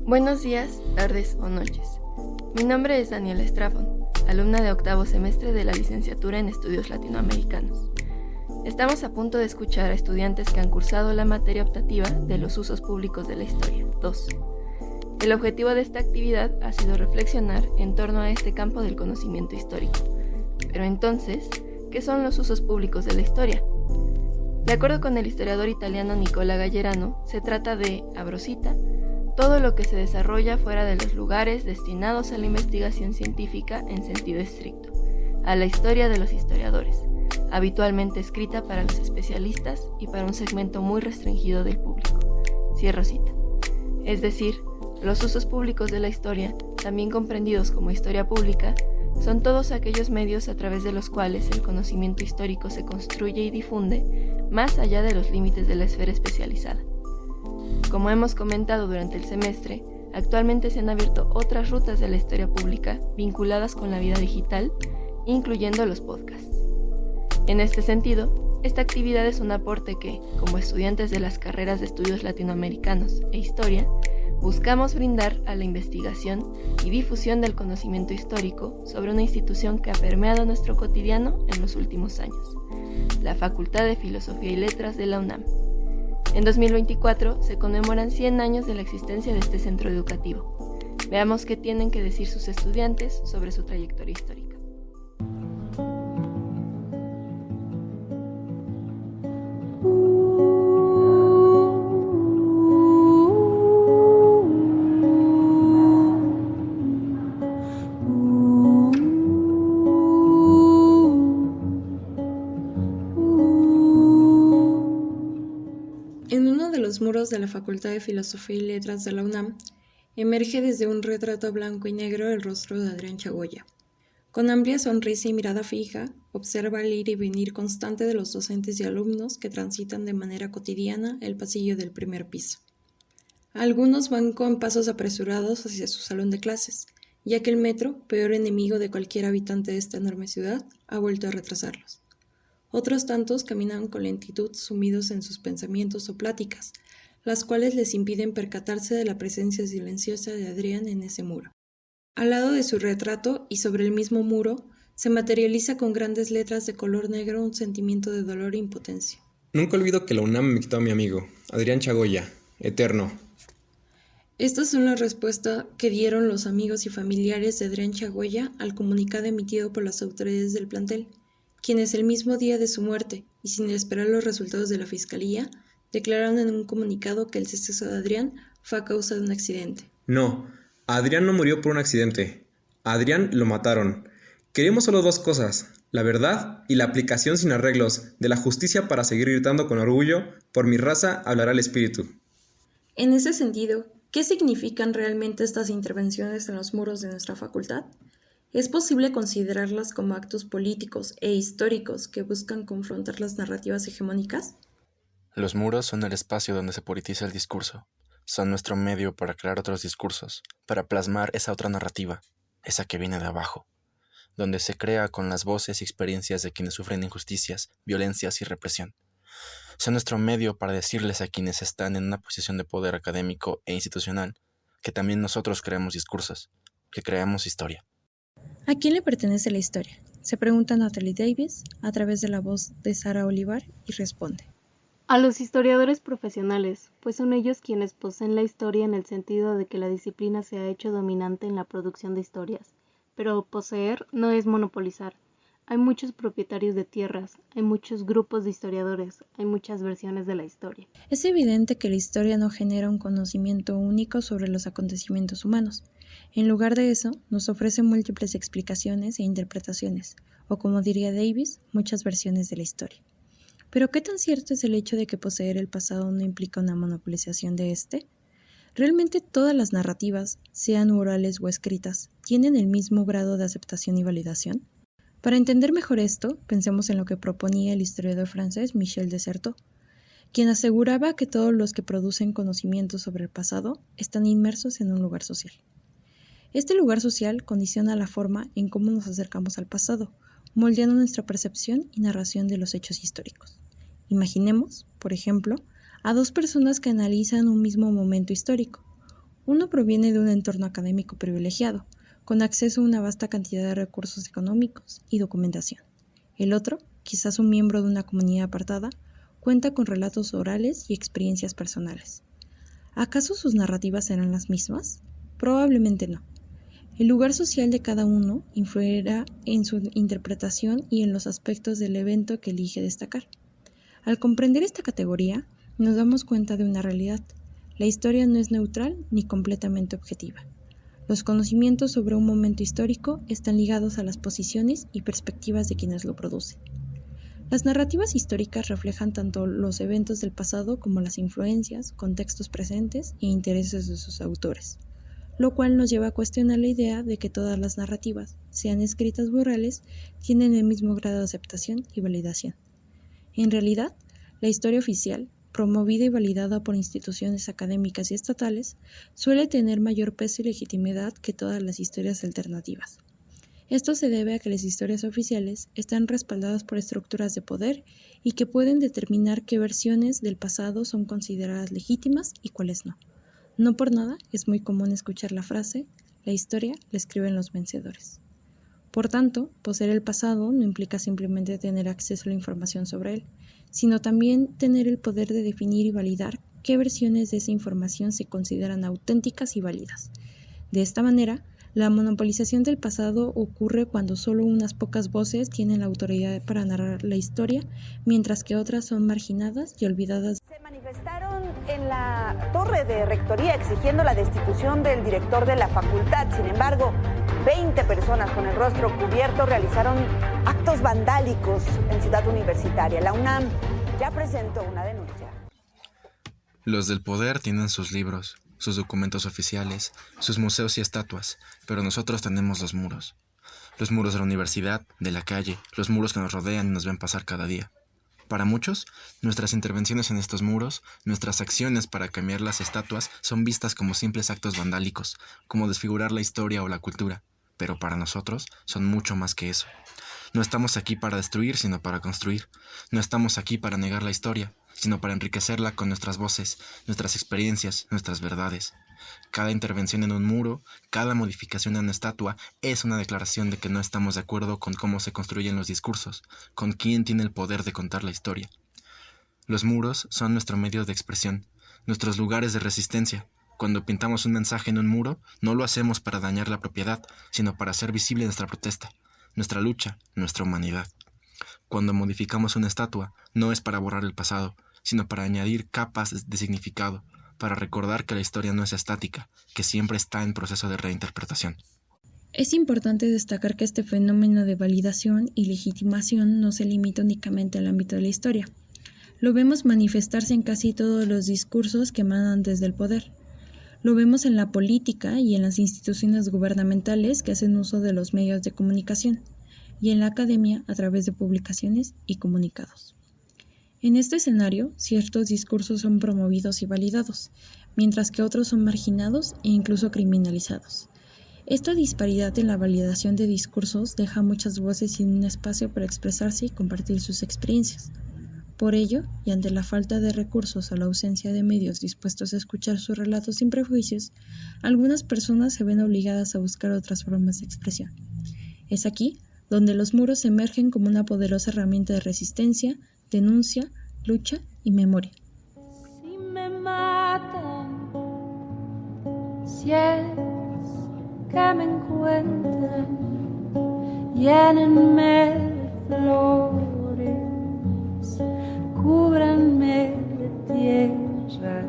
Buenos días, tardes o noches. Mi nombre es Daniela Estrafón, alumna de octavo semestre de la licenciatura en Estudios Latinoamericanos. Estamos a punto de escuchar a estudiantes que han cursado la materia optativa de los usos públicos de la historia, 2. El objetivo de esta actividad ha sido reflexionar en torno a este campo del conocimiento histórico. Pero entonces, ¿qué son los usos públicos de la historia? De acuerdo con el historiador italiano Nicola Gallerano, se trata de, abro cita, todo lo que se desarrolla fuera de los lugares destinados a la investigación científica en sentido estricto, a la historia de los historiadores, habitualmente escrita para los especialistas y para un segmento muy restringido del público. Cierro cita. Es decir, los usos públicos de la historia, también comprendidos como historia pública, son todos aquellos medios a través de los cuales el conocimiento histórico se construye y difunde más allá de los límites de la esfera especializada. Como hemos comentado durante el semestre, actualmente se han abierto otras rutas de la historia pública vinculadas con la vida digital, incluyendo los podcasts. En este sentido, esta actividad es un aporte que, como estudiantes de las carreras de estudios latinoamericanos e historia, buscamos brindar a la investigación y difusión del conocimiento histórico sobre una institución que ha permeado nuestro cotidiano en los últimos años, la Facultad de Filosofía y Letras de la UNAM. En 2024 se conmemoran 100 años de la existencia de este centro educativo. Veamos qué tienen que decir sus estudiantes sobre su trayectoria histórica. En uno de los muros de la Facultad de Filosofía y Letras de la UNAM, emerge desde un retrato blanco y negro el rostro de Adrián Chagoya. Con amplia sonrisa y mirada fija, observa el ir y venir constante de los docentes y alumnos que transitan de manera cotidiana el pasillo del primer piso. Algunos van con pasos apresurados hacia su salón de clases, ya que el metro, peor enemigo de cualquier habitante de esta enorme ciudad, ha vuelto a retrasarlos. Otros tantos caminan con lentitud sumidos en sus pensamientos o pláticas, las cuales les impiden percatarse de la presencia silenciosa de Adrián en ese muro. Al lado de su retrato y sobre el mismo muro, se materializa con grandes letras de color negro un sentimiento de dolor e impotencia. Nunca olvido que la UNAM me quitó a mi amigo, Adrián Chagoya, eterno. Estas son las respuestas que dieron los amigos y familiares de Adrián Chagoya al comunicado emitido por las autoridades del plantel, quienes el mismo día de su muerte, y sin esperar los resultados de la fiscalía, declararon en un comunicado que el deceso de Adrián fue a causa de un accidente. No, Adrián no murió por un accidente. A Adrián lo mataron. Queremos solo dos cosas, la verdad y la aplicación sin arreglos de la justicia para seguir gritando con orgullo, por mi raza hablará el espíritu. En ese sentido, ¿qué significan realmente estas intervenciones en los muros de nuestra facultad? ¿Es posible considerarlas como actos políticos e históricos que buscan confrontar las narrativas hegemónicas? Los muros son el espacio donde se politiza el discurso. Son nuestro medio para crear otros discursos, para plasmar esa otra narrativa, esa que viene de abajo, donde se crea con las voces y experiencias de quienes sufren injusticias, violencias y represión. Son nuestro medio para decirles a quienes están en una posición de poder académico e institucional que también nosotros creamos discursos, que creamos historia. ¿A quién le pertenece la historia? Se pregunta Natalie Davis a través de la voz de Sara Olivar y responde. A los historiadores profesionales, pues son ellos quienes poseen la historia en el sentido de que la disciplina se ha hecho dominante en la producción de historias. Pero poseer no es monopolizar. Hay muchos propietarios de tierras, hay muchos grupos de historiadores, hay muchas versiones de la historia. Es evidente que la historia no genera un conocimiento único sobre los acontecimientos humanos. En lugar de eso, nos ofrece múltiples explicaciones e interpretaciones, o como diría Davis, muchas versiones de la historia. ¿Pero qué tan cierto es el hecho de que poseer el pasado no implica una monopolización de este? ¿Realmente todas las narrativas, sean orales o escritas, tienen el mismo grado de aceptación y validación? Para entender mejor esto, pensemos en lo que proponía el historiador francés Michel de Certeau, quien aseguraba que todos los que producen conocimiento sobre el pasado están inmersos en un lugar social. Este lugar social condiciona la forma en cómo nos acercamos al pasado, moldeando nuestra percepción y narración de los hechos históricos. Imaginemos, por ejemplo, a dos personas que analizan un mismo momento histórico. Uno proviene de un entorno académico privilegiado, con acceso a una vasta cantidad de recursos económicos y documentación. El otro, quizás un miembro de una comunidad apartada, cuenta con relatos orales y experiencias personales. ¿Acaso sus narrativas serán las mismas? Probablemente no. El lugar social de cada uno influirá en su interpretación y en los aspectos del evento que elige destacar. Al comprender esta categoría, nos damos cuenta de una realidad. La historia no es neutral ni completamente objetiva. Los conocimientos sobre un momento histórico están ligados a las posiciones y perspectivas de quienes lo producen. Las narrativas históricas reflejan tanto los eventos del pasado como las influencias, contextos presentes e intereses de sus autores, lo cual nos lleva a cuestionar la idea de que todas las narrativas, sean escritas o orales, tienen el mismo grado de aceptación y validación. En realidad, la historia oficial, promovida y validada por instituciones académicas y estatales, suele tener mayor peso y legitimidad que todas las historias alternativas. Esto se debe a que las historias oficiales están respaldadas por estructuras de poder y que pueden determinar qué versiones del pasado son consideradas legítimas y cuáles no. No por nada es muy común escuchar la frase, la historia la escriben los vencedores. Por tanto, poseer el pasado no implica simplemente tener acceso a la información sobre él, sino también tener el poder de definir y validar qué versiones de esa información se consideran auténticas y válidas. De esta manera, la monopolización del pasado ocurre cuando solo unas pocas voces tienen la autoridad para narrar la historia, mientras que otras son marginadas y olvidadas. Se manifestaron en la torre de rectoría exigiendo la destitución del director de la facultad. Sin embargo, 20 personas con el rostro cubierto realizaron actos vandálicos en Ciudad Universitaria. La UNAM ya presentó una denuncia. Los del poder tienen sus libros, sus documentos oficiales, sus museos y estatuas, pero nosotros tenemos los muros. Los muros de la universidad, de la calle, los muros que nos rodean y nos ven pasar cada día. Para muchos, nuestras intervenciones en estos muros, nuestras acciones para cambiar las estatuas son vistas como simples actos vandálicos, como desfigurar la historia o la cultura, pero para nosotros son mucho más que eso. No estamos aquí para destruir, sino para construir. No estamos aquí para negar la historia, sino para enriquecerla con nuestras voces, nuestras experiencias, nuestras verdades. Cada intervención en un muro, cada modificación en una estatua es una declaración de que no estamos de acuerdo con cómo se construyen los discursos, con quién tiene el poder de contar la historia. Los muros son nuestro medio de expresión, nuestros lugares de resistencia. Cuando pintamos un mensaje en un muro, no lo hacemos para dañar la propiedad, sino para hacer visible nuestra protesta, nuestra lucha, nuestra humanidad. Cuando modificamos una estatua, no es para borrar el pasado, sino para añadir capas de significado, para recordar que la historia no es estática, que siempre está en proceso de reinterpretación. Es importante destacar que este fenómeno de validación y legitimación no se limita únicamente al ámbito de la historia. Lo vemos manifestarse en casi todos los discursos que emanan desde el poder. Lo vemos en la política y en las instituciones gubernamentales que hacen uso de los medios de comunicación, y en la academia a través de publicaciones y comunicados. En este escenario, ciertos discursos son promovidos y validados, mientras que otros son marginados e incluso criminalizados. Esta disparidad en la validación de discursos deja a muchas voces sin un espacio para expresarse y compartir sus experiencias. Por ello, y ante la falta de recursos o la ausencia de medios dispuestos a escuchar sus relatos sin prejuicios, algunas personas se ven obligadas a buscar otras formas de expresión. Es aquí donde los muros emergen como una poderosa herramienta de resistencia, denuncia, lucha y memoria. Si me matan, si es que me encuentran, llénenme de flores, cúbranme de tierra,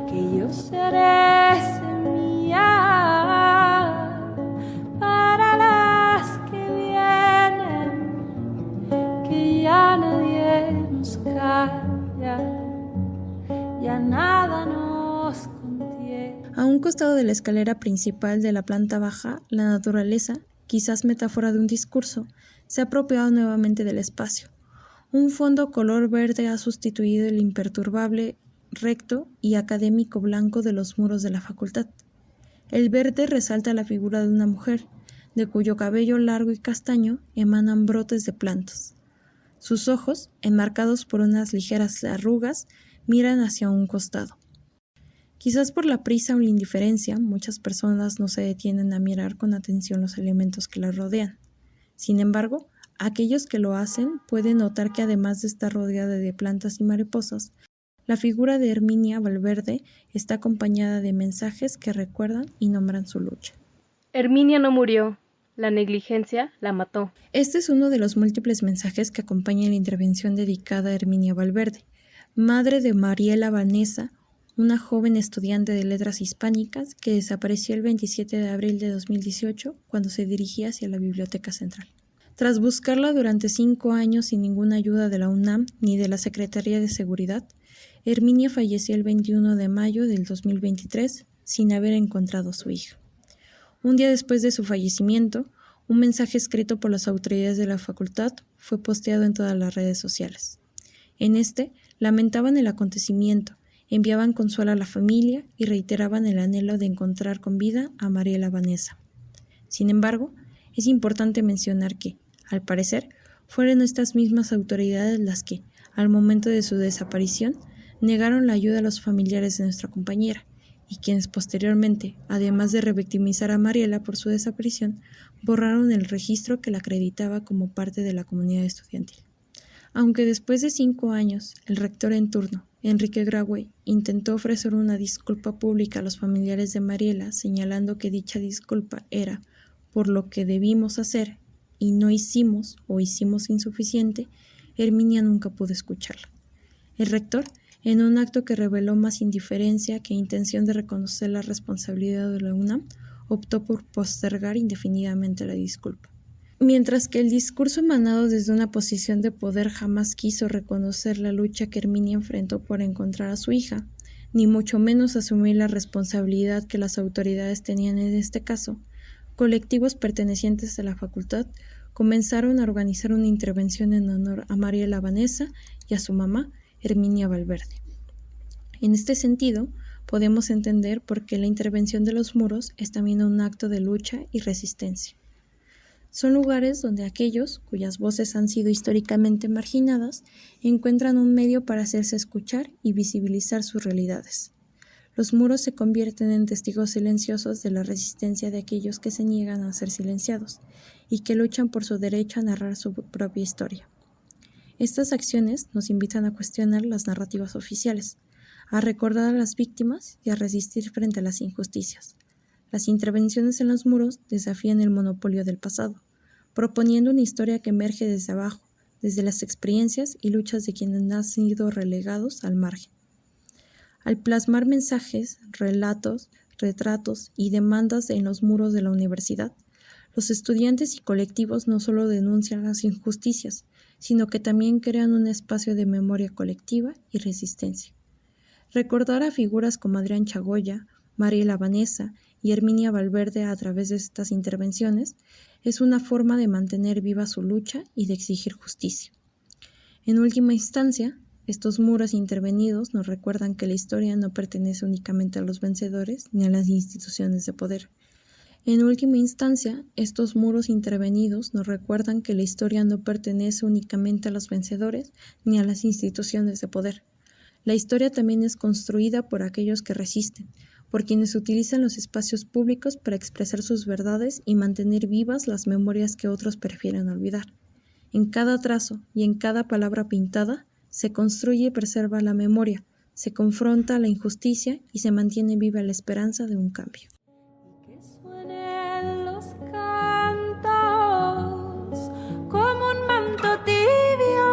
que yo seré semilla para las que vienen, que ya nadie nos calla, ya nada nos contiene. A un costado de la escalera principal de la planta baja, la naturaleza, quizás metáfora de un discurso, se ha apropiado nuevamente del espacio. Un fondo color verde ha sustituido el imperturbable, recto y académico blanco de los muros de la facultad. El verde resalta la figura de una mujer, de cuyo cabello largo y castaño emanan brotes de plantas. Sus ojos, enmarcados por unas ligeras arrugas, miran hacia un costado. Quizás por la prisa o la indiferencia, muchas personas no se detienen a mirar con atención los elementos que las rodean. Sin embargo, aquellos que lo hacen pueden notar que además de estar rodeada de plantas y mariposas, la figura de Herminia Valverde está acompañada de mensajes que recuerdan y nombran su lucha. Herminia no murió, la negligencia la mató. Este es uno de los múltiples mensajes que acompañan la intervención dedicada a Herminia Valverde, madre de Mariela Vanessa, una joven estudiante de letras hispánicas que desapareció el 27 de abril de 2018 cuando se dirigía hacia la Biblioteca Central. Tras buscarla durante 5 años sin ninguna ayuda de la UNAM ni de la Secretaría de Seguridad, Herminia falleció el 21 de mayo del 2023 sin haber encontrado a su hija. Un día después de su fallecimiento, un mensaje escrito por las autoridades de la facultad fue posteado en todas las redes sociales. En este, lamentaban el acontecimiento, enviaban consuelo a la familia y reiteraban el anhelo de encontrar con vida a Mariela Vanessa. Sin embargo, es importante mencionar que, al parecer, fueron estas mismas autoridades las que, al momento de su desaparición, negaron la ayuda a los familiares de nuestra compañera, y quienes posteriormente, además de revictimizar a Mariela por su desaparición, borraron el registro que la acreditaba como parte de la comunidad estudiantil. Aunque después de 5 años, el rector en turno, Enrique Graue, intentó ofrecer una disculpa pública a los familiares de Mariela, señalando que dicha disculpa era por lo que debimos hacer y no hicimos o hicimos insuficiente, Herminia nunca pudo escucharla. El rector, en un acto que reveló más indiferencia que intención de reconocer la responsabilidad de la UNAM, optó por postergar indefinidamente la disculpa. Mientras que el discurso emanado desde una posición de poder jamás quiso reconocer la lucha que Herminia enfrentó por encontrar a su hija, ni mucho menos asumir la responsabilidad que las autoridades tenían en este caso, colectivos pertenecientes a la facultad comenzaron a organizar una intervención en honor a Mariela Vanessa y a su mamá, Herminia Valverde. En este sentido, podemos entender por qué la intervención de los muros es también un acto de lucha y resistencia. Son lugares donde aquellos cuyas voces han sido históricamente marginadas encuentran un medio para hacerse escuchar y visibilizar sus realidades. Los muros se convierten en testigos silenciosos de la resistencia de aquellos que se niegan a ser silenciados y que luchan por su derecho a narrar su propia historia. Estas acciones nos invitan a cuestionar las narrativas oficiales, a recordar a las víctimas y a resistir frente a las injusticias. Las intervenciones en los muros desafían el monopolio del pasado, proponiendo una historia que emerge desde abajo, desde las experiencias y luchas de quienes han sido relegados al margen. Al plasmar mensajes, relatos, retratos y demandas en los muros de la universidad, los estudiantes y colectivos no solo denuncian las injusticias, sino que también crean un espacio de memoria colectiva y resistencia. Recordar a figuras como Adrián Chagoya, Mariela Vanessa y Herminia Valverde a través de estas intervenciones es una forma de mantener viva su lucha y de exigir justicia. En última instancia, estos muros intervenidos nos recuerdan que la historia no pertenece únicamente a los vencedores ni a las instituciones de poder. En última instancia, estos muros intervenidos nos recuerdan que la historia no pertenece únicamente a los vencedores ni a las instituciones de poder. La historia también es construida por aquellos que resisten, por quienes utilizan los espacios públicos para expresar sus verdades y mantener vivas las memorias que otros prefieren olvidar. En cada trazo y en cada palabra pintada, se construye y preserva la memoria, se confronta la injusticia y se mantiene viva la esperanza de un cambio. Que suenen los cantos como un manto tibio,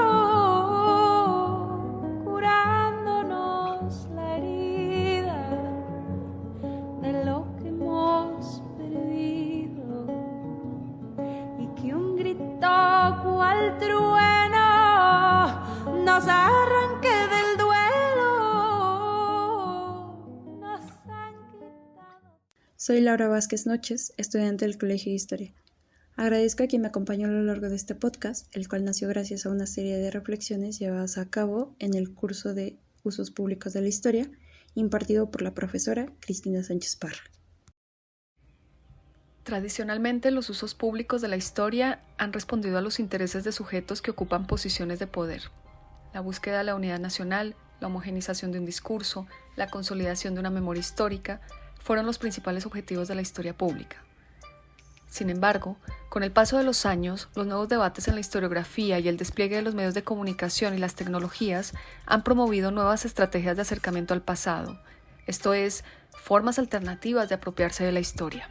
curándonos la herida de lo que hemos perdido, y que un grito cual trueno nos arranque del duelo, nos han quitado. Soy Laura Vázquez Noches, estudiante del Colegio de Historia. Agradezco a quien me acompañó a lo largo de este podcast, el cual nació gracias a una serie de reflexiones llevadas a cabo en el curso de Usos Públicos de la Historia, impartido por la profesora Cristina Sánchez Parra. Tradicionalmente, los usos públicos de la historia han respondido a los intereses de sujetos que ocupan posiciones de poder. La búsqueda de la unidad nacional, la homogenización de un discurso, la consolidación de una memoria histórica, fueron los principales objetivos de la historia pública. Sin embargo, con el paso de los años, los nuevos debates en la historiografía y el despliegue de los medios de comunicación y las tecnologías han promovido nuevas estrategias de acercamiento al pasado, esto es, formas alternativas de apropiarse de la historia.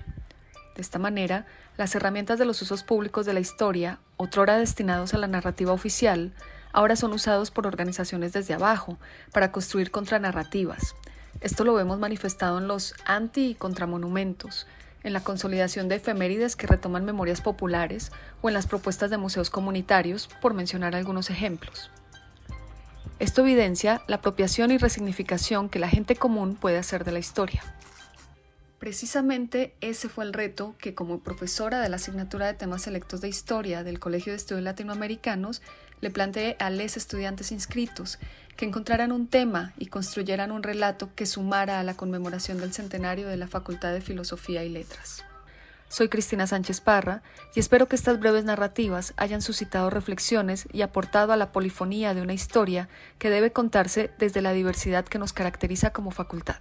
De esta manera, las herramientas de los usos públicos de la historia, otrora destinados a la narrativa oficial, ahora son usados por organizaciones desde abajo para construir contranarrativas. Esto lo vemos manifestado en los anti- y contramonumentos, en la consolidación de efemérides que retoman memorias populares o en las propuestas de museos comunitarios, por mencionar algunos ejemplos. Esto evidencia la apropiación y resignificación que la gente común puede hacer de la historia. Precisamente ese fue el reto que, como profesora de la asignatura de temas selectos de historia del Colegio de Estudios Latinoamericanos, le planteé a los estudiantes inscritos que encontraran un tema y construyeran un relato que sumara a la conmemoración del centenario de la Facultad de Filosofía y Letras. Soy Cristina Sánchez Parra y espero que estas breves narrativas hayan suscitado reflexiones y aportado a la polifonía de una historia que debe contarse desde la diversidad que nos caracteriza como facultad.